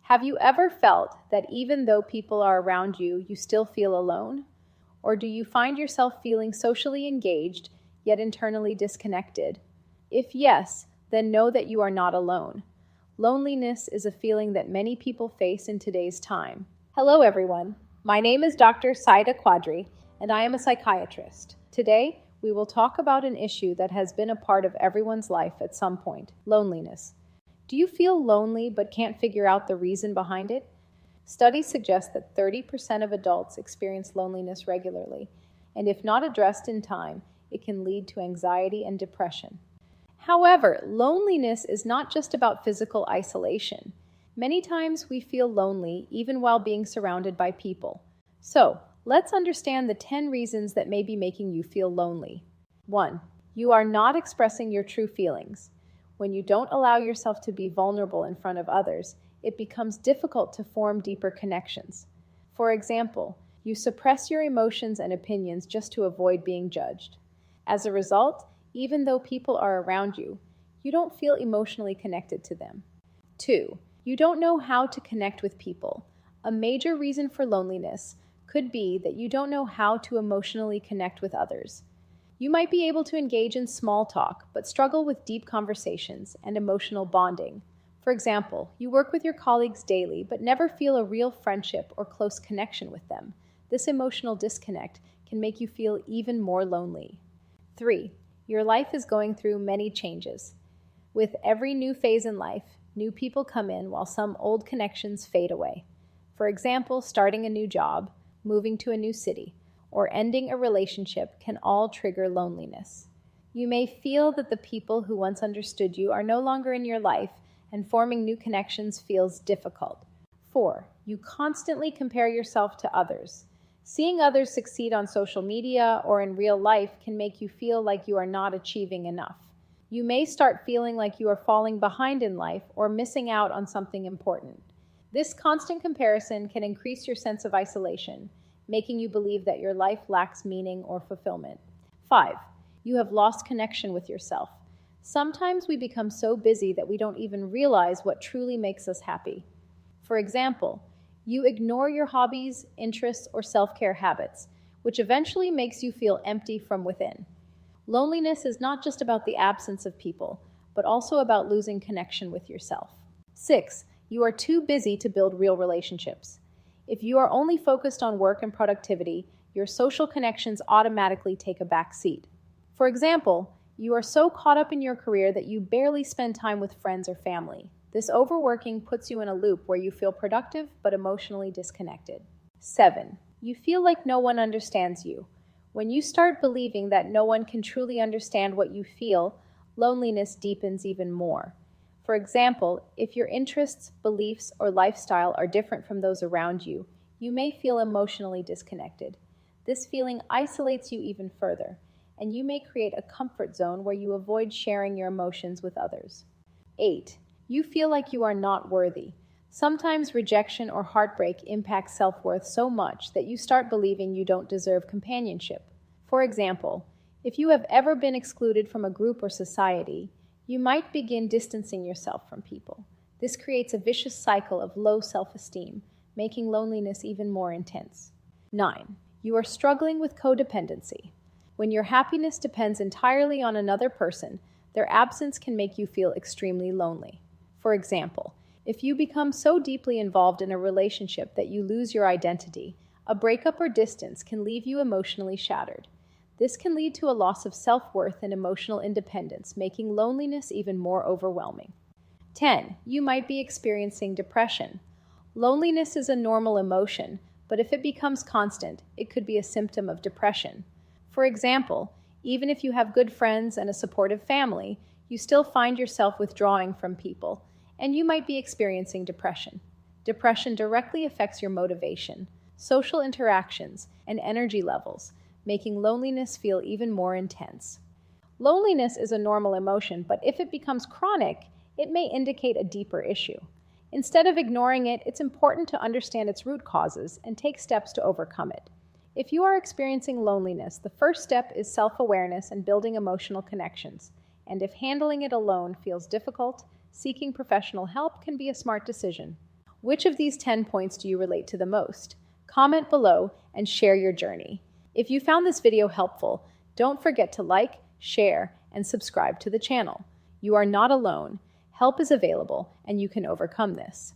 Have you ever felt that even though people are around you, you still feel alone? Or do you find yourself feeling socially engaged, yet internally disconnected? If yes, then know that you are not alone. Loneliness is a feeling that many people face in today's time. Hello, everyone. My name is Dr. Saida Quadri, and I am a psychiatrist. Today, we will talk about an issue that has been a part of everyone's life at some point: loneliness. Do you feel lonely but can't figure out the reason behind it? Studies suggest that 30% of adults experience loneliness regularly, and if not addressed in time, it can lead to anxiety and depression. However, loneliness is not just about physical isolation. Many times we feel lonely even while being surrounded by people. So, let's understand the 10 reasons that may be making you feel lonely. 1. You are not expressing your true feelings. When you don't allow yourself to be vulnerable in front of others, it becomes difficult to form deeper connections. For example, you suppress your emotions and opinions just to avoid being judged. As a result, even though people are around you, you don't feel emotionally connected to them. 2. You don't know how to connect with people. A major reason for loneliness could be that you don't know how to emotionally connect with others. You might be able to engage in small talk, but struggle with deep conversations and emotional bonding. For example, you work with your colleagues daily, but never feel a real friendship or close connection with them. This emotional disconnect can make you feel even more lonely. 3. Your life is going through many changes. With every new phase in life, new people come in while some old connections fade away. For example, starting a new job, moving to a new city, or ending a relationship can all trigger loneliness. You may feel that the people who once understood you are no longer in your life, and forming new connections feels difficult. 4. You constantly compare yourself to others. Seeing others succeed on social media or in real life can make you feel like you are not achieving enough. You may start feeling like you are falling behind in life or missing out on something important. This constant comparison can increase your sense of isolation, making you believe that your life lacks meaning or fulfillment. 5. You have lost connection with yourself. Sometimes we become so busy that we don't even realize what truly makes us happy. For example, you ignore your hobbies, interests, or self-care habits, which eventually makes you feel empty from within. Loneliness is not just about the absence of people, but also about losing connection with yourself. 6. You are too busy to build real relationships. If you are only focused on work and productivity, your social connections automatically take a back seat. For example, you are so caught up in your career that you barely spend time with friends or family. This overworking puts you in a loop where you feel productive but emotionally disconnected. 7. You feel like no one understands you. When you start believing that no one can truly understand what you feel, loneliness deepens even more. For example, if your interests, beliefs, or lifestyle are different from those around you, you may feel emotionally disconnected. This feeling isolates you even further, and you may create a comfort zone where you avoid sharing your emotions with others. 8. You feel like you are not worthy. Sometimes rejection or heartbreak impacts self-worth so much that you start believing you don't deserve companionship. For example, if you have ever been excluded from a group or society, you might begin distancing yourself from people. This creates a vicious cycle of low self-esteem, making loneliness even more intense. 9. You are struggling with codependency. When your happiness depends entirely on another person, their absence can make you feel extremely lonely. For example, if you become so deeply involved in a relationship that you lose your identity, a breakup or distance can leave you emotionally shattered. This can lead to a loss of self-worth and emotional independence, making loneliness even more overwhelming. 10. You might be experiencing depression. Loneliness is a normal emotion, but if it becomes constant, it could be a symptom of depression. For example, even if you have good friends and a supportive family, you still find yourself withdrawing from people, and you might be experiencing depression. Depression directly affects your motivation, social interactions, and energy levels, making loneliness feel even more intense. Loneliness is a normal emotion, but if it becomes chronic, it may indicate a deeper issue. Instead of ignoring it, it's important to understand its root causes and take steps to overcome it. If you are experiencing loneliness, the first step is self-awareness and building emotional connections. And if handling it alone feels difficult, seeking professional help can be a smart decision. Which of these 10 points do you relate to the most? Comment below and share your journey. If you found this video helpful, don't forget to like, share, and subscribe to the channel. You are not alone. Help is available, and you can overcome this.